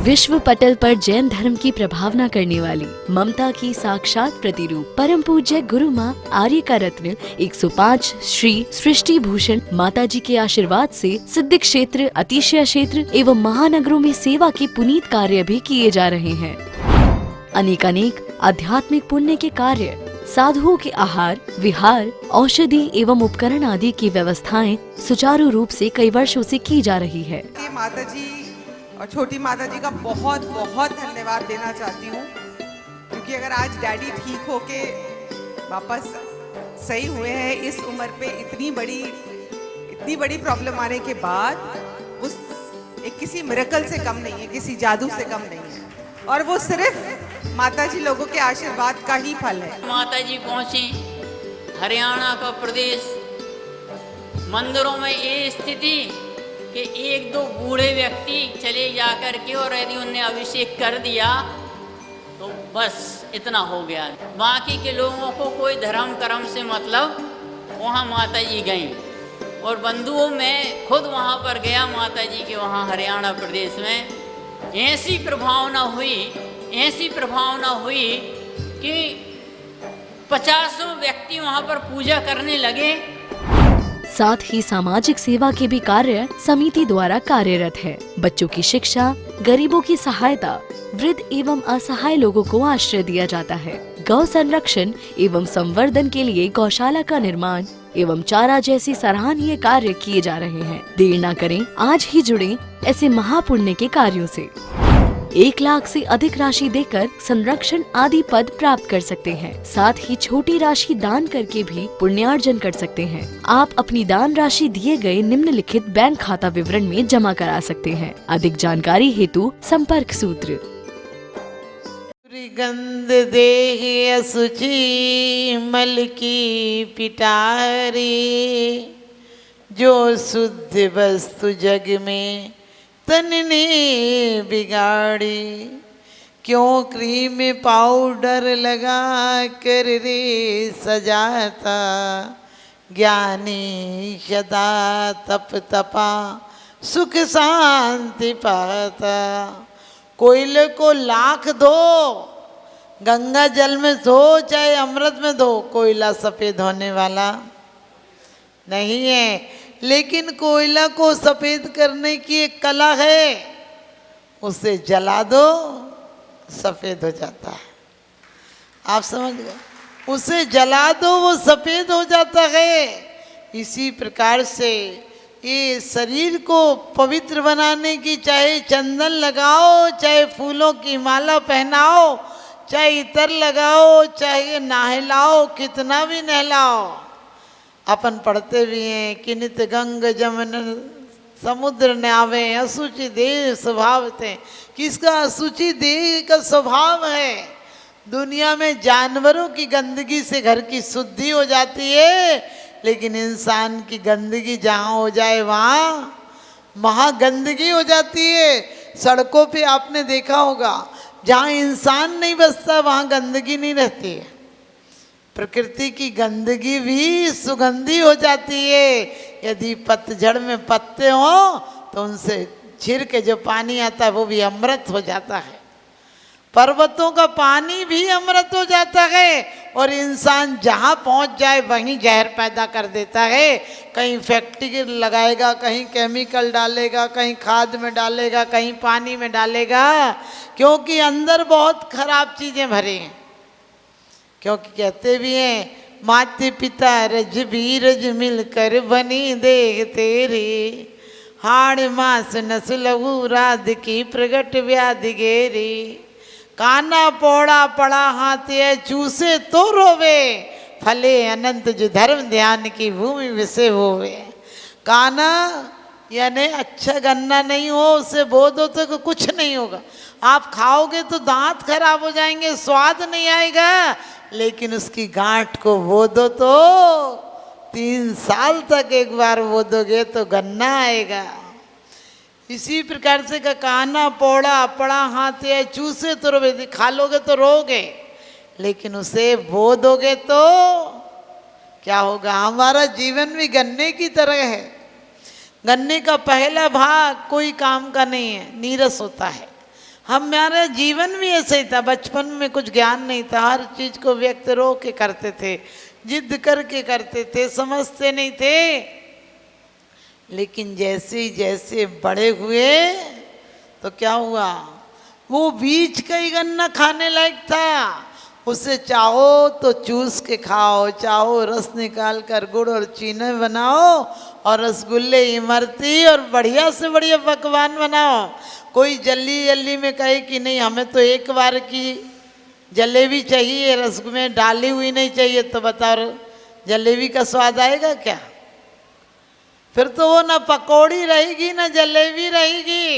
विश्व पटल पर जैन धर्म की प्रभावना करने वाली ममता की साक्षात प्रतिरूप परम पूज्य गुरु माँ आर्य का रत्न 105 श्री सृष्टि भूषण माता जी के आशीर्वाद से सिद्धि क्षेत्र, अतिशय क्षेत्र एवं महानगरों में सेवा के पुनीत कार्य भी किए जा रहे हैं। अनेक आध्यात्मिक पुण्य के कार्य, साधुओं के आहार, विहार, औषधि एवं उपकरण आदि की व्यवस्थाएं सुचारू रूप से कई वर्षों से की जा रही है। माता जी और छोटी माता जी का बहुत बहुत धन्यवाद देना चाहती हूँ, क्योंकि अगर आज डैडी ठीक होके वापस सही हुए हैं इस उम्र पे, इतनी बड़ी प्रॉब्लम आने के बाद, उस एक किसी मिरेकल से कम नहीं है, किसी जादू से कम नहीं है, और वो सिर्फ माता जी लोगों के आशीर्वाद का ही फल है। माता जी पहुंची हरियाणा का प्रदेश, मंदिरों में ये स्थिति कि एक दो बूढ़े व्यक्ति चले जा कर के और यदि उन्हें अभिषेक कर दिया तो बस इतना हो गया। बाकी के लोगों को कोई धर्म कर्म से मतलब, वहाँ माता जी गईं और बंधुओं में खुद वहाँ पर गया माता जी के वहाँ हरियाणा प्रदेश में। ऐसी प्रभावना हुई कि 50 व्यक्ति वहाँ पर पूजा करने लगे। साथ ही सामाजिक सेवा के भी कार्य समिति द्वारा कार्यरत है। बच्चों की शिक्षा, गरीबों की सहायता, वृद्ध एवं असहाय लोगों को आश्रय दिया जाता है। गौ संरक्षण एवं संवर्धन के लिए गौशाला का निर्माण एवं चारा जैसी सराहनीय कार्य किए जा रहे हैं। देर न करें, आज ही जुड़ें ऐसे महापुण्य के कार्यों से। 1 लाख से अधिक राशि देकर संरक्षण आदि पद प्राप्त कर सकते हैं। साथ ही छोटी राशि दान करके भी पुण्यार्जन कर सकते हैं। आप अपनी दान राशि दिए गए निम्नलिखित बैंक खाता विवरण में जमा करा सकते हैं। अधिक जानकारी हेतु संपर्क सूत्र। गंध देहि असुचि मल की पिटारी, जो शुद्ध वस्तु जग में तन ने बिगाड़ी, क्यों क्रीम पाउडर लगा कर रे सजाता, ज्ञानी सदा तप तपा सुख शांति पाता। कोयले को लाख धो, गंगा जल में धो चाहे अमृत में धो, कोयला सफ़ेद होने वाला नहीं है। लेकिन कोयला को सफ़ेद करने की एक कला है, उसे जला दो सफ़ेद हो जाता है। आप समझ गए? उसे जला दो वो सफ़ेद हो जाता है। इसी प्रकार से ये शरीर को पवित्र बनाने की, चाहे चंदन लगाओ, चाहे फूलों की माला पहनाओ, चाहे इतर लगाओ, चाहे नहलाओ, कितना भी नहलाओ। अपन पढ़ते भी हैं कि नित गंग जमन समुद्र न्यावे, असुचि देह स्वभाव थे। किसका असुचि देह का स्वभाव है? दुनिया में जानवरों की गंदगी से घर की शुद्धि हो जाती है, लेकिन इंसान की गंदगी जहाँ हो जाए वहाँ महागंदगी हो जाती है। सड़कों पे आपने देखा होगा, जहाँ इंसान नहीं बसता वहाँ गंदगी नहीं रहती है। प्रकृति की गंदगी भी सुगंधी हो जाती है। यदि पतझड़ में पत्ते हो तो उनसे छिड़ के जो पानी आता है वो भी अमृत हो जाता है। पर्वतों का पानी भी अमृत हो जाता है। और इंसान जहाँ पहुँच जाए वहीं जहर पैदा कर देता है। कहीं फैक्ट्री लगाएगा, कहीं केमिकल डालेगा, कहीं खाद में डालेगा, कहीं पानी में डालेगा, क्योंकि अंदर बहुत खराब चीज़ें भरी हैं। क्योंकि कहते भी हैं, माते पिता रज बीरज मिलकर बनी देह तेरी, हाड़ मास नस लहू राध की प्रगट व्याधि गेरी, काना पौड़ा पड़ा हाथे चूसे तो रोवे, फले अनंत जो धर्म ध्यान की भूमि विषे होवे। काना यानी अच्छा गन्ना नहीं हो, उससे बो दो तो कुछ नहीं होगा। आप खाओगे तो दांत खराब हो जाएंगे, स्वाद नहीं आएगा, लेकिन उसकी गांठ को बो दो तो 3 साल तक एक बार बो दोगे तो गन्ना आएगा। इसी प्रकार से का काना पौड़ा पड़ा हाथ है चूसे तो रोगे, खा लोगे तो रोगे, लेकिन उसे बो दोगे तो क्या होगा? हमारा जीवन भी गन्ने की तरह है। गन्ने का पहला भाग कोई काम का नहीं है, नीरस होता है। हमारा जीवन भी ऐसे ही था। बचपन में कुछ ज्ञान नहीं था, हर चीज को व्यक्त रो के करते थे, जिद करके करते थे, समझते नहीं थे। लेकिन जैसे ही जैसे बड़े हुए तो क्या हुआ, वो बीज का ही गन्ना खाने लायक था। उसे चाहो तो चूस के खाओ, चाहो रस निकाल कर गुड़ और चीनी बनाओ और रसगुल्ले, इमरती और बढ़िया से बढ़िया पकवान बनाओ। कोई जल्दी जल्दी में कहे कि नहीं हमें तो एक बार की जलेबी चाहिए, रस में डाली हुई नहीं चाहिए, तो बताओ जलेबी का स्वाद आएगा क्या? फिर तो वो ना पकौड़ी रहेगी ना जलेबी रहेगी।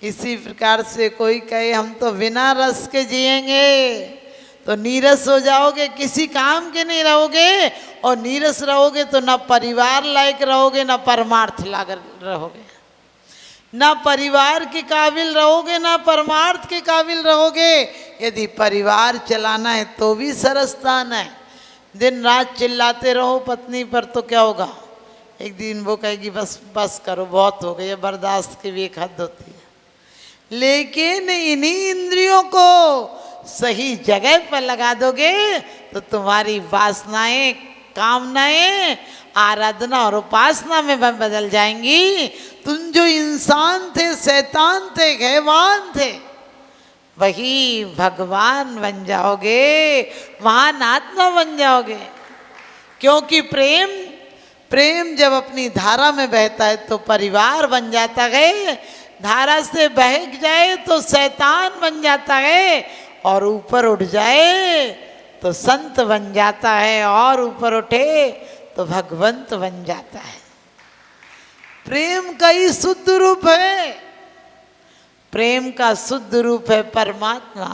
इसी प्रकार से कोई कहे हम तो बिना रस के जिएंगे, तो नीरस हो जाओगे, किसी काम के नहीं रहोगे। और नीरस रहोगे तो ना परिवार लायक रहोगे, ना परमार्थ लायक रहोगे, ना परिवार के काबिल रहोगे, ना परमार्थ के काबिल रहोगे। यदि परिवार चलाना है तो भी सरस्थान है। दिन रात चिल्लाते रहो पत्नी पर तो क्या होगा, एक दिन वो कहेगी बस बस करो, बहुत हो गई, बर्दाश्त की भी एक हद होती है। लेकिन इन्हीं इंद्रियों को सही जगह पर लगा दोगे तो तुम्हारी वासनाएं, कामनाएं आराधना और उपासना में बदल जाएंगी। तुम जो इंसान थे, शैतान थे, हैवान थे, वही भगवान बन जाओगे, महान आत्मा बन जाओगे। क्योंकि प्रेम जब अपनी धारा में बहता है तो परिवार बन जाता है, धारा से बह जाए तो शैतान बन जाता है, और ऊपर उठ जाए तो संत बन जाता है, और ऊपर उठे तो भगवंत बन जाता है। प्रेम का ही शुद्ध रूप है, प्रेम का शुद्ध रूप है परमात्मा।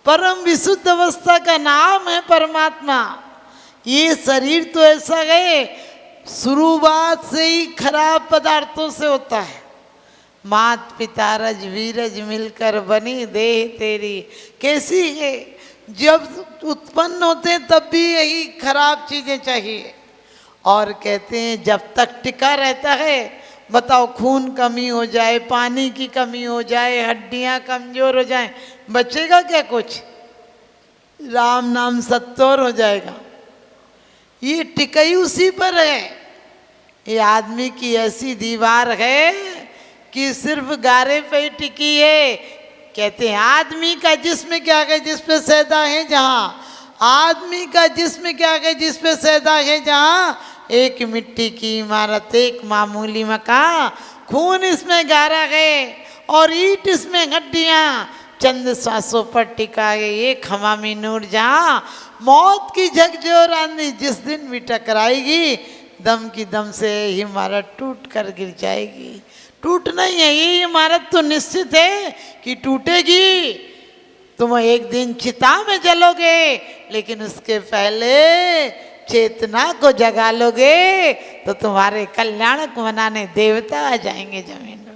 परम विशुद्ध अवस्था का नाम है परमात्मा। ये शरीर तो ऐसा है, शुरुआत से ही खराब पदार्थों से होता है। मात पिता रज वीरज मिलकर बनी देह तेरी, कैसी है? जब उत्पन्न होते हैं तब भी यही खराब चीजें चाहिए। और कहते हैं जब तक टिका रहता है, बताओ खून कमी हो जाए, पानी की कमी हो जाए, हड्डियां कमजोर हो जाएं, बचेगा क्या कुछ? राम नाम सत्तौर हो जाएगा। ये टिकाई उसी पर है। ये आदमी की ऐसी दीवार है कि सिर्फ गारे पे ही टिकी है। कहते हैं आदमी का जिस्म क्या है जिस पे सैदा है जहाँ, आदमी का जिस्म क्या है जिस पे सैदा है जहाँ, एक मिट्टी की इमारत, एक मामूली मकान, खून इसमें गारा है और ईंट इसमें हड्डियाँ, चंद सांसों पर टिका है एक हमामी नूर जहाँ। मौत की झकझोर आंधी जिस दिन भी टकराएगी, दम की दम से ये इमारत टूट कर गिर जाएगी। टूटना ही है, ये इमारत तो निश्चित है कि टूटेगी। तुम एक दिन चिता में जलोगे, लेकिन उसके पहले चेतना को जगा लोगे तो तुम्हारे कल्याण को मनाने देवता आ जाएंगे जमीन पर।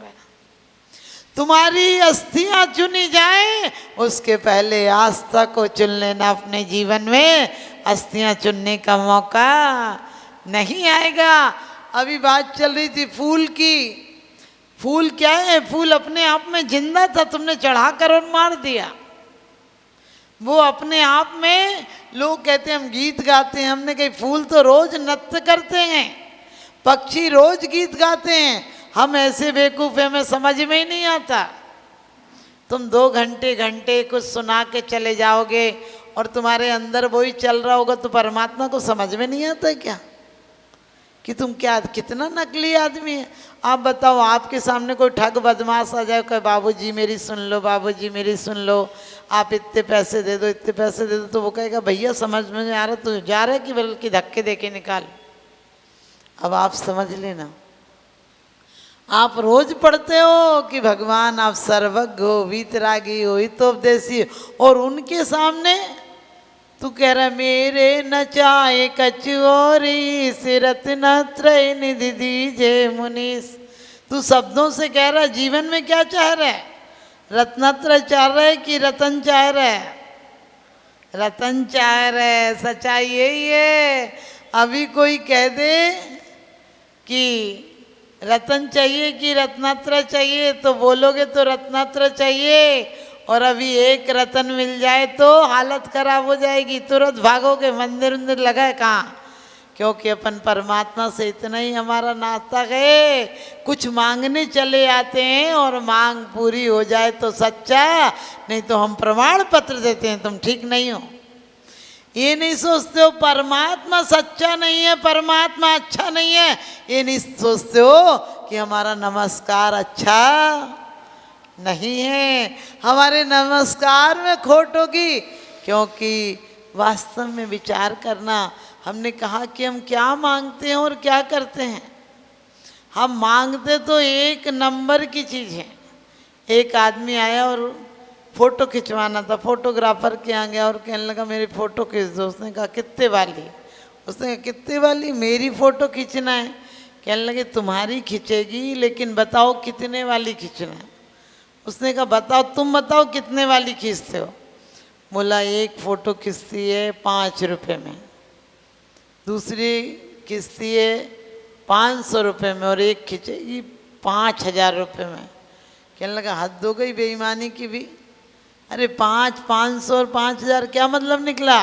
तुम्हारी अस्थियां चुनी जाए, उसके पहले आस्था को चुन लेना अपने जीवन में। अस्थियां चुनने का मौका नहीं आएगा। अभी बात चल रही थी फूल की। फूल क्या है? फूल अपने आप में जिंदा था, तुमने चढ़ाकर और मार दिया। वो अपने आप में, लोग कहते हैं हम गीत गाते हैं, हमने कही फूल तो रोज नृत्य करते हैं, पक्षी रोज गीत गाते हैं, हम ऐसे बेवकूफ हैं, हमें समझ में ही नहीं आता। तुम 2 घंटे कुछ सुना के चले जाओगे और तुम्हारे अंदर वही चल रहा होगा, तो परमात्मा को समझ में नहीं आता क्या कि तुम क्या कितना नकली आदमी है। आप बताओ, आपके सामने कोई ठग बदमाश आ जाए, कहे बाबूजी मेरी सुन लो, बाबूजी मेरी सुन लो, आप इतने पैसे दे दो, इतने पैसे दे दो, तो वो कहेगा भैया समझ में नहीं आ रहा, तो जा रहा है कि बल्कि धक्के दे के निकाल। अब आप समझ लेना, आप रोज पढ़ते हो कि भगवान आप सर्वज्ञ हो, वीतरागी हो, हितोपदेशी, और उनके सामने तू कह रहा मेरे न चाहे कचोरी से रत्न त्रय निधि दीजे मुनीस। तू शब्दों से कह रहा, जीवन में क्या चाह रहा है? रत्नत्रय चाह रहा है कि रतन चाह रहा है? रतन चाह रहा है। सच्चाई यही है। अभी कोई कह दे कि रतन चाहिए कि रत्नात्र चाहिए, तो बोलोगे तो रत्नात्र चाहिए, और अभी एक रतन मिल जाए तो हालत खराब हो जाएगी, तुरंत भागोगे। मंदिर उंदिर लगा है कहाँ? क्योंकि अपन परमात्मा से इतना ही हमारा नाता है, कुछ मांगने चले आते हैं और मांग पूरी हो जाए तो सच्चा, नहीं तो हम प्रमाण पत्र देते हैं तुम ठीक नहीं हो। ये नहीं सोचते हो परमात्मा सच्चा नहीं है, परमात्मा अच्छा नहीं है, ये नहीं सोचते हो कि हमारा नमस्कार अच्छा नहीं है, हमारे नमस्कार में खोट होगी। क्योंकि वास्तव में विचार करना, हमने कहा कि हम क्या मांगते हैं और क्या करते हैं। हम मांगते तो एक नंबर की चीज़ है। एक आदमी आया और फ़ोटो खिंचवाना था, फोटोग्राफर के यहाँ गया और कहने लगा मेरी फ़ोटो खींच दो। उसने कहा कितने वाली? उसने कहा कितने वाली? मेरी फ़ोटो खींचना है। कहने लगे तुम्हारी खींचेगी, लेकिन बताओ कितने वाली खींचना है। उसने कहा बताओ, तुम बताओ कितने वाली खींचते हो। बोला एक फ़ोटो खींचती है 5 रुपये में, दूसरी खींचती है 500 रुपये में, और एक खींचेगी 5000 रुपये में। कहने लगा हद हो गई बेईमानी की भी। अरे 500 और 5000 क्या मतलब निकला?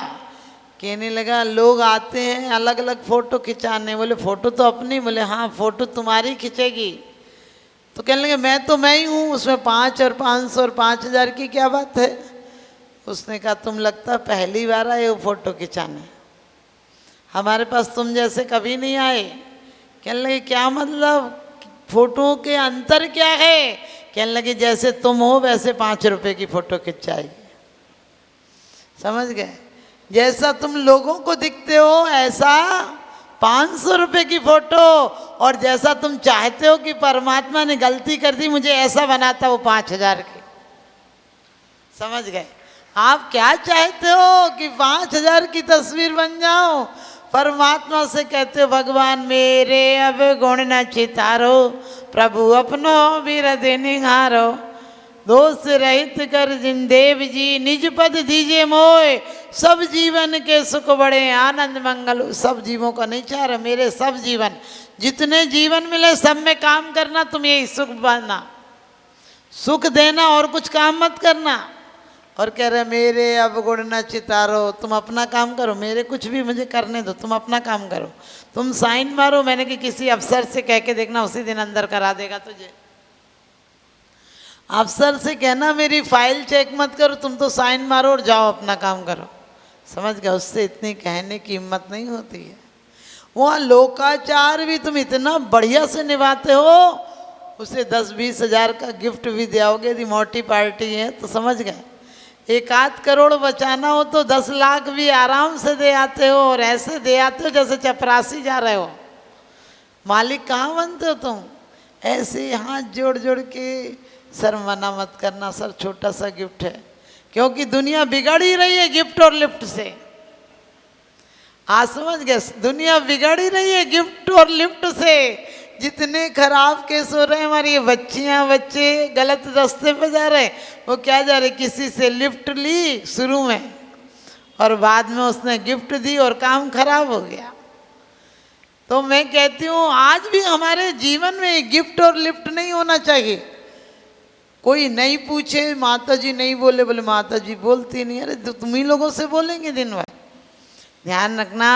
कहने लगा लोग आते हैं अलग अलग फ़ोटो खिंचाने। बोले फ़ोटो तो अपनी? बोले हाँ फ़ोटो तुम्हारी खिंचेगी। तो कहने लगे मैं ही हूँ, उसमें 5 और 500 और 5000 की क्या बात है? उसने कहा तुम लगता पहली बार आए हो फ़ोटो खिंचाने, हमारे पास तुम जैसे कभी नहीं आए। कहने लगे क्या मतलब, फ़ोटो के अंतर क्या है? कहने लगे जैसे तुम हो वैसे 5 रुपये की फ़ोटो खिंचाएगी। समझ गए? जैसा तुम लोगों को दिखते हो ऐसा 500 रुपये की फ़ोटो, और जैसा तुम चाहते हो कि परमात्मा ने गलती कर दी मुझे ऐसा बनाता वो 5000 की। समझ गए? आप क्या चाहते हो कि 5000 की तस्वीर बन जाओ? परमात्मा से कहते हो भगवान मेरे अब गुण न चितारो, प्रभु अपनो बिरधि निहारो, दोष रहित कर जिन देव जी, निज पद दीजिए मोय, सब जीवन के सुख बड़े आनंद मंगल। सब जीवों का नहीं चाह रहा, मेरे सब जीवन, जितने जीवन मिले सब में काम करना, तुम यही सुख पाना, सुख देना और कुछ काम मत करना। और कह रहे मेरे अब गुण न चितारो, तुम अपना काम करो, मेरे कुछ भी मुझे करने दो, तुम अपना काम करो। तुम साइन मारो, मैंने कि किसी अफसर से कह के देखना उसी दिन अंदर करा देगा तुझे। अफसर से कहना मेरी फाइल चेक मत करो, तुम तो साइन मारो और जाओ अपना काम करो। समझ गए? उससे इतनी कहने की हिम्मत नहीं होती है। वहाँ लोकाचार भी तुम इतना बढ़िया से निभाते हो, उसे 10-20 हज़ार का गिफ्ट भी दियाओगे यदि मोटी पार्टी है तो। समझ गए? 1-8 करोड़ बचाना हो तो 10 लाख भी आराम से दे आते हो, और ऐसे दे आते हो जैसे चपरासी जा रहे हो। मालिक कहाँ बनते हो तुम? ऐसे हाथ जोड़ जोड़ के सर मना मत करना, सर छोटा सा गिफ्ट है, क्योंकि दुनिया बिगड़ ही रही है गिफ्ट और लिफ्ट से। आज समझ गए? दुनिया बिगड़ ही रही है गिफ्ट और लिफ्ट से। जितने खराब केस हो रहे हैं, हमारी ये बच्चियाँ बच्चे गलत रास्ते पे जा रहे हैं। वो क्या जा रहे, किसी से लिफ्ट ली शुरू में और बाद में उसने गिफ्ट दी और काम खराब हो गया। तो मैं कहती हूँ आज भी हमारे जीवन में गिफ्ट और लिफ्ट नहीं होना चाहिए। कोई नहीं पूछे माता जी नहीं बोले, बोले माता जी बोलती नहीं। अरे तो तुम ही लोगों से बोलेंगे दिन भर। ध्यान रखना,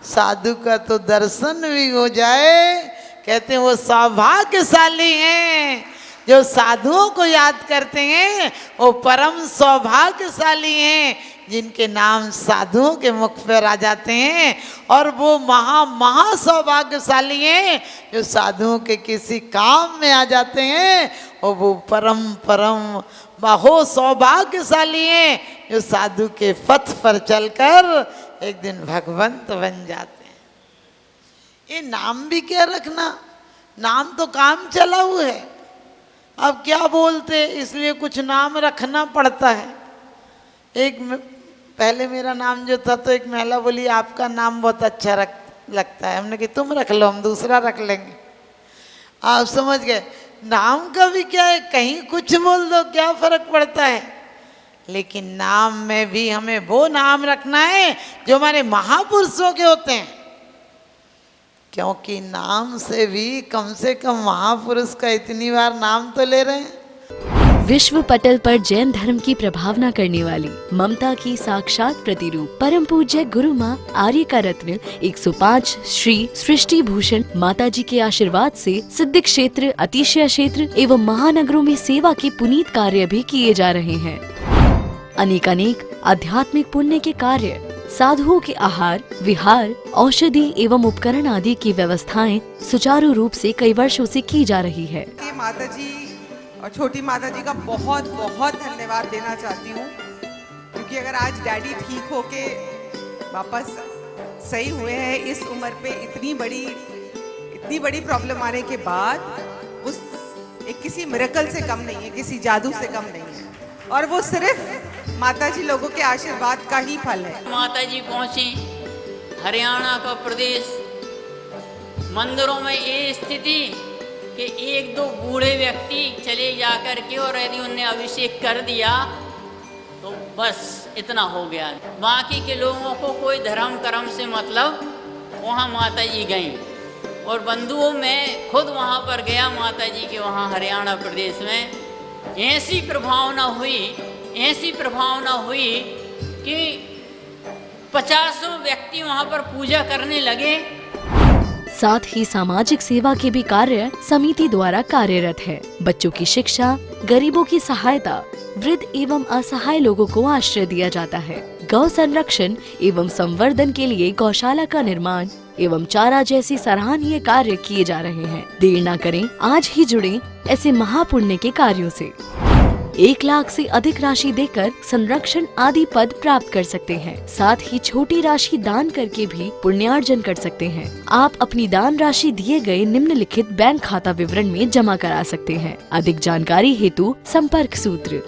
साधु का तो दर्शन भी हो जाए, कहते हैं वो सौभाग्यशाली हैं जो साधुओं को याद करते हैं, वो परम सौभाग्यशाली हैं जिनके नाम साधुओं के मुख पर आ जाते हैं। और वो महा सौभाग्यशाली हैं जो साधुओं के किसी काम में आ जाते हैं, और वो परम बहु सौभाग्यशाली हैं जो साधु के पथ पर चलकर एक दिन भगवंत बन जाते हैं। ये नाम भी क्या रखना, नाम तो काम चला हुआ है, अब क्या बोलते, इसलिए कुछ नाम रखना पड़ता है। पहले मेरा नाम जो था तो एक महिला बोली आपका नाम बहुत अच्छा लगता है। हमने कि तुम रख लो, हम दूसरा रख लेंगे। आप समझ गए? नाम का भी क्या है, कहीं कुछ बोल दो, क्या फर्क पड़ता है। लेकिन नाम में भी हमें वो नाम रखना है जो हमारे महापुरुषों के होते हैं। क्योंकि नाम से भी कम से कम महापुरुष का इतनी बार नाम तो ले रहे हैं। विश्व पटल पर जैन धर्म की प्रभावना करने वाली ममता की साक्षात प्रतिरूप परम पूज्य गुरु माँ आर्य का रत्न 105 श्री सृष्टि भूषण माता जी के आशीर्वाद से सिद्ध क्षेत्र, अतिशय क्षेत्र एवं महानगरों में सेवा के पुनीत कार्य भी किए जा रहे हैं। अनेकानेक आध्यात्मिक पुण्य के कार्य, साधुओं के आहार, विहार, औषधि एवं उपकरण आदि की व्यवस्थाएं सुचारू रूप से कई वर्षों से की जा रही है। कि माता जी और छोटी माता जी का बहुत बहुत धन्यवाद देना चाहती हूँ, क्योंकि अगर आज डैडी ठीक होके वापस सही हुए हैं इस उम्र पे इतनी बड़ी प्रॉब्लम आने के बाद, उस एक किसी मिरेकल से कम नहीं है, किसी जादू से कम नहीं है, और वो सिर्फ माता जी लोगों के आशीर्वाद का ही फल है। माता जी पहुंची हरियाणा का प्रदेश, मंदिरों में ये स्थिति कि एक दो बूढ़े व्यक्ति चले जाकर के और यदि उनने अभिषेक कर दिया तो बस इतना हो गया। बाकी के लोगों को कोई धर्म कर्म से मतलब, वहाँ माता जी गईं और बंधुओं में खुद वहाँ पर गया माता जी के वहाँ हरियाणा प्रदेश में। ऐसी प्रभावना हुई कि 50 व्यक्ति वहाँ पर पूजा करने लगे। साथ ही सामाजिक सेवा के भी कार्य समिति द्वारा कार्यरत है। बच्चों की शिक्षा, गरीबों की सहायता, वृद्ध एवं असहाय लोगों को आश्रय दिया जाता है। गौ संरक्षण एवं संवर्धन के लिए गौशाला का निर्माण एवं चारा जैसी सराहनीय कार्य किए जा रहे हैं। देर न करें, आज ही जुड़ें ऐसे महापुण्य के कार्यों से। 1 लाख से अधिक राशि देकर संरक्षण आदि पद प्राप्त कर सकते हैं। साथ ही छोटी राशि दान करके भी पुण्यार्जन कर सकते हैं। आप अपनी दान राशि दिए गए निम्नलिखित बैंक खाता विवरण में जमा करा सकते हैं। अधिक जानकारी हेतु संपर्क सूत्र